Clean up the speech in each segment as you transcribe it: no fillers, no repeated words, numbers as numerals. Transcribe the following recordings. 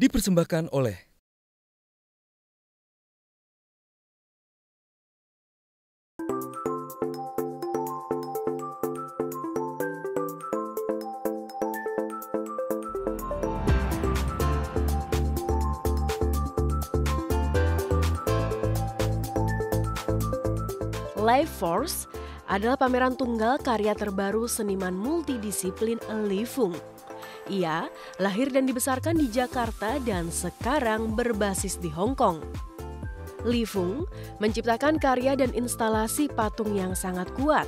Dipersembahkan oleh Life Force adalah pameran tunggal karya terbaru seniman multidisiplin Li Fung. Ia lahir dan dibesarkan di Jakarta dan sekarang berbasis di Hong Kong. Li Fung menciptakan karya dan instalasi patung yang sangat kuat.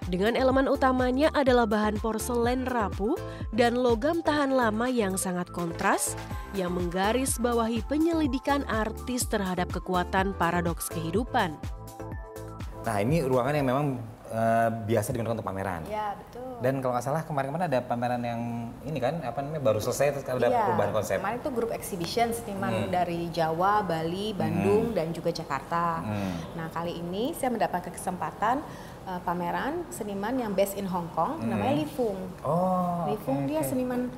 Dengan elemen utamanya adalah bahan porselen rapuh dan logam tahan lama yang sangat kontras yang menggarisbawahi penyelidikan artis terhadap kekuatan paradoks kehidupan. Nah, ini ruangan yang memang biasa digunakan untuk pameran. Ya, betul. Dan kalau nggak salah kemarin-kemarin ada pameran yang ini kan, apa namanya, baru selesai terus ada perubahan konsep. Kemarin itu grup exhibition seniman dari Jawa, Bali, Bandung, dan juga Jakarta. Nah, kali ini saya mendapatkan kesempatan pameran seniman yang based in Hong Kong, namanya Li Fung. Oh, Li Fung dia seniman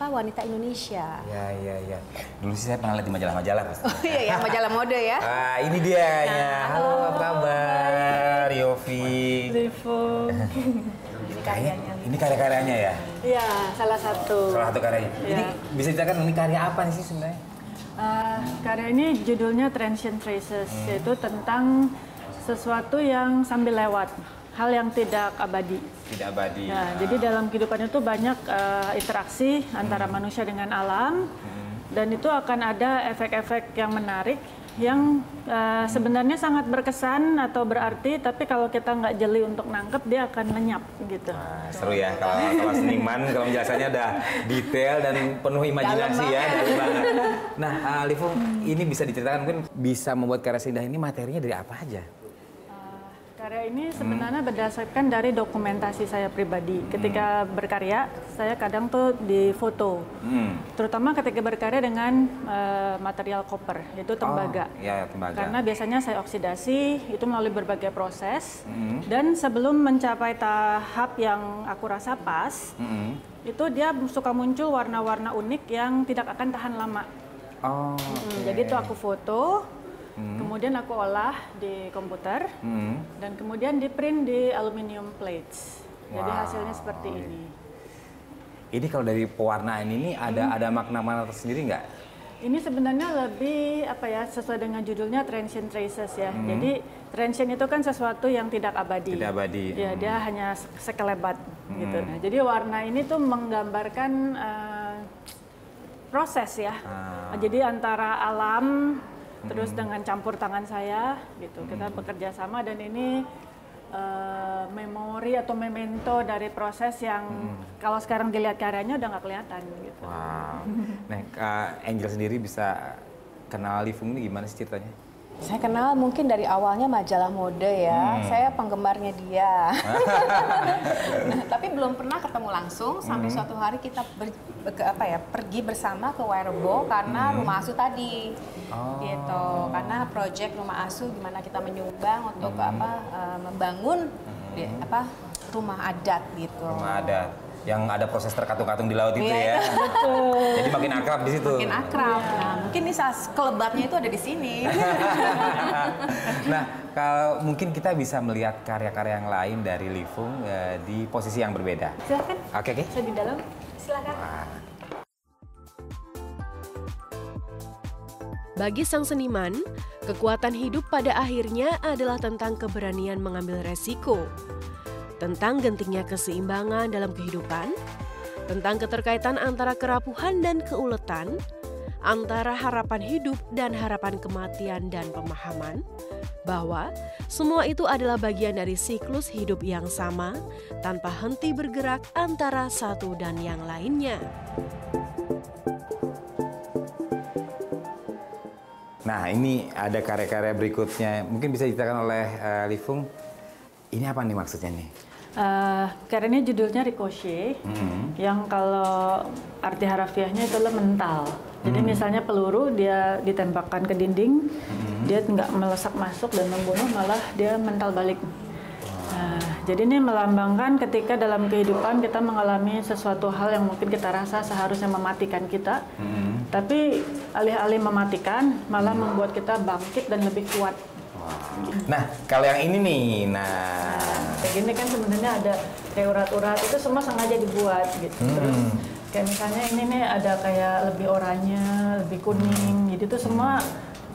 wanita Indonesia. Ya. Dulu sih saya pernah lihat di majalah-majalah. Oh iya ya, majalah mode ya. Ah, ini dia ya. Halo, apa kabar, Yofi? Li Fung. Ini karyanya. Ini karya-karyanya ya? Iya, salah satu. Salah satu karyanya. Ya. Ini bisa ceritakan ini karya apa sih sebenarnya? Karya ini judulnya Transient Traces, yaitu tentang sesuatu yang sambil lewat, hal yang tidak abadi. Tidak abadi. Nah, jadi dalam kehidupan itu banyak interaksi antara manusia dengan alam, dan itu akan ada efek-efek yang menarik yang sebenarnya sangat berkesan atau berarti, tapi kalau kita nggak jeli untuk nangkep, dia akan lenyap gitu. Nah, seru ya kalau seniman, kalau penjelasannya udah detail dan penuh imajinasi ya. Dalam banget. Nah, Li Fung, ini bisa diceritakan mungkin bisa membuat karya seindah ini materinya dari apa aja? Karya ini sebenarnya berdasarkan dari dokumentasi saya pribadi. Ketika berkarya, saya kadang tuh difoto. Terutama ketika berkarya dengan material koper, yaitu tembaga. Oh, ya, tembaga. Karena biasanya saya oksidasi, itu melalui berbagai proses. Dan sebelum mencapai tahap yang aku rasa pas, itu dia suka muncul warna-warna unik yang tidak akan tahan lama. Oh, Jadi itu aku foto, kemudian aku olah di komputer, dan kemudian di print di aluminium plates. Jadi hasilnya seperti ini. Ini kalau dari pewarnaan ini ada makna-makna tersendiri nggak? Ini sebenarnya lebih sesuai dengan judulnya Transient Traces ya. Jadi transient itu kan sesuatu yang tidak abadi. Tidak abadi. Ya, dia hanya sekelebat gitu. Nah, jadi warna ini tuh menggambarkan proses ya. Jadi antara alam terus dengan campur tangan saya gitu, kita bekerja sama, dan ini memori atau memento dari proses yang kalau sekarang dilihat karyanya udah nggak kelihatan gitu. Wow. Nah, Angel sendiri bisa kenal Li Fung ini gimana sih ceritanya? Saya kenal mungkin dari awalnya majalah mode ya, saya penggemarnya dia. Nah, tapi belum pernah ketemu langsung sampai suatu hari kita pergi bersama ke Wairebo karena rumah asuh tadi, gitu. Karena proyek rumah asuh gimana kita menyumbang untuk membangun rumah adat gitu. Rumah adat yang ada proses terkatung-katung di laut itu ya. Betul. Jadi makin akrab di situ. Makin akrab. Nah, mungkin nih kelebatnya itu ada di sini. Nah, kalau mungkin kita bisa melihat karya-karya yang lain dari Li Fung di posisi yang berbeda. Silakan. Oke. Saya di dalam. Silakan. Bagi sang seniman, kekuatan hidup pada akhirnya adalah tentang keberanian mengambil resiko, tentang gentingnya keseimbangan dalam kehidupan, tentang keterkaitan antara kerapuhan dan keuletan, antara harapan hidup dan harapan kematian dan pemahaman, bahwa semua itu adalah bagian dari siklus hidup yang sama, tanpa henti bergerak antara satu dan yang lainnya. Nah, ini ada karya-karya berikutnya. Mungkin bisa diceritakan oleh Li Fung. Ini apa nih maksudnya nih? Karya ini judulnya Ricochet, yang kalau arti harafiahnya itu adalah mental. Jadi misalnya peluru dia ditembakkan ke dinding, dia nggak melesak masuk dan membunuh, malah dia mental balik. Jadi ini melambangkan ketika dalam kehidupan kita mengalami sesuatu hal yang mungkin kita rasa seharusnya mematikan kita, Tapi alih-alih mematikan, malah membuat kita bangkit dan lebih kuat. Nah, kalau yang ini nih, nah Kayak gini kan sebenarnya ada kayak urat-urat, itu semua sengaja dibuat gitu. Terus kayak misalnya ini nih ada kayak lebih oranye, lebih kuning, jadi itu semua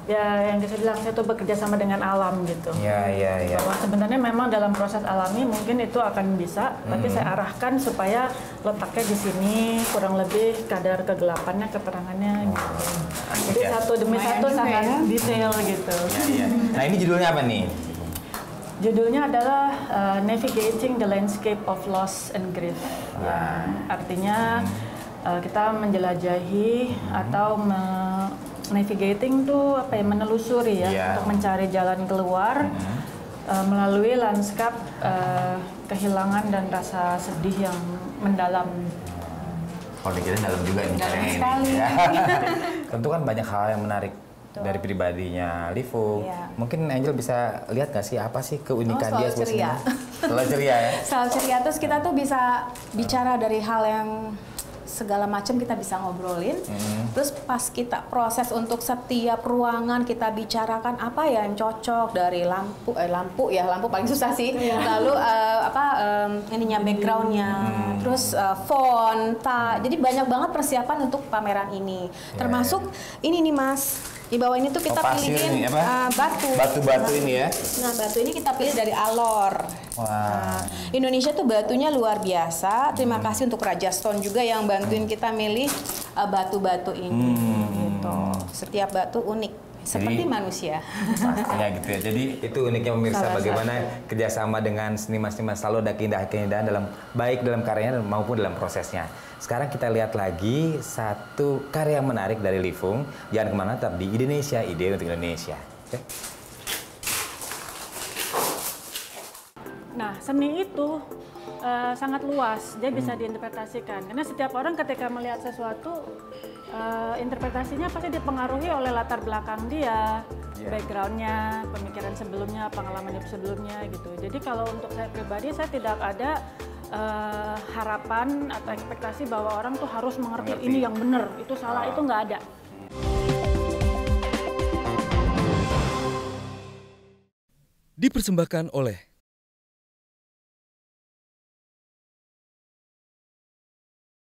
ya yang saya bilang saya tuh bekerja sama dengan alam gitu. Iya. Bahwa sebenarnya memang dalam proses alami mungkin itu akan bisa, tapi saya arahkan supaya letaknya di sini kurang lebih kadar kegelapannya, keterangannya gitu. Jadi satu demi satu sangat detail gitu. Iya. Nah, ini judulnya apa nih? Judulnya adalah Navigating the Landscape of Loss and Grief. Ya, artinya kita menjelajahi atau navigating tuh apa ya, menelusuri ya untuk mencari jalan keluar melalui lanskap kehilangan dan rasa sedih yang mendalam. Kalau dikira dalam juga nih Dalam sekali. Ya. Tentu kan banyak hal yang menarik dari pribadinya Li Fung. Mungkin Angel bisa lihat nggak sih apa sih keunikan dia selalu ceria. Selalu ceria ya. Selalu ceria, terus kita tuh bisa bicara dari hal yang segala macam kita bisa ngobrolin. Terus pas kita proses untuk setiap ruangan kita bicarakan apa ya yang cocok dari lampu paling susah sih. Lalu ininya backgroundnya, terus font, jadi banyak banget persiapan untuk pameran ini. Termasuk ini nih Mas. Di bawah ini tuh kita pilihin batu. Batu-batu ini ya. Nah, batu ini kita pilih dari Alor. Wah. Indonesia tuh batunya luar biasa. Terima kasih untuk Raja Stone juga yang bantuin kita milih batu-batu ini. Gitu. Setiap batu unik. Seperti manusia. Pastinya gitu ya. Jadi itu uniknya pemirsa bagaimana kerjasama dengan seniman-seniman selalu ada keindahan-keindahan baik dalam karyanya maupun dalam prosesnya. Sekarang kita lihat lagi satu karya menarik dari Li Fung. Jangan kemana, tetap di Indonesia, ide untuk Indonesia. Oke? Nah, seni itu sangat luas, dia bisa diinterpretasikan. Karena setiap orang ketika melihat sesuatu, interpretasinya pasti dipengaruhi oleh latar belakang dia, backgroundnya, pemikiran sebelumnya, pengalaman hidup sebelumnya gitu. Jadi kalau untuk saya pribadi, saya tidak ada harapan atau ekspektasi bahwa orang tuh harus mengerti ini yang benar, itu salah, itu nggak ada. Dipersembahkan oleh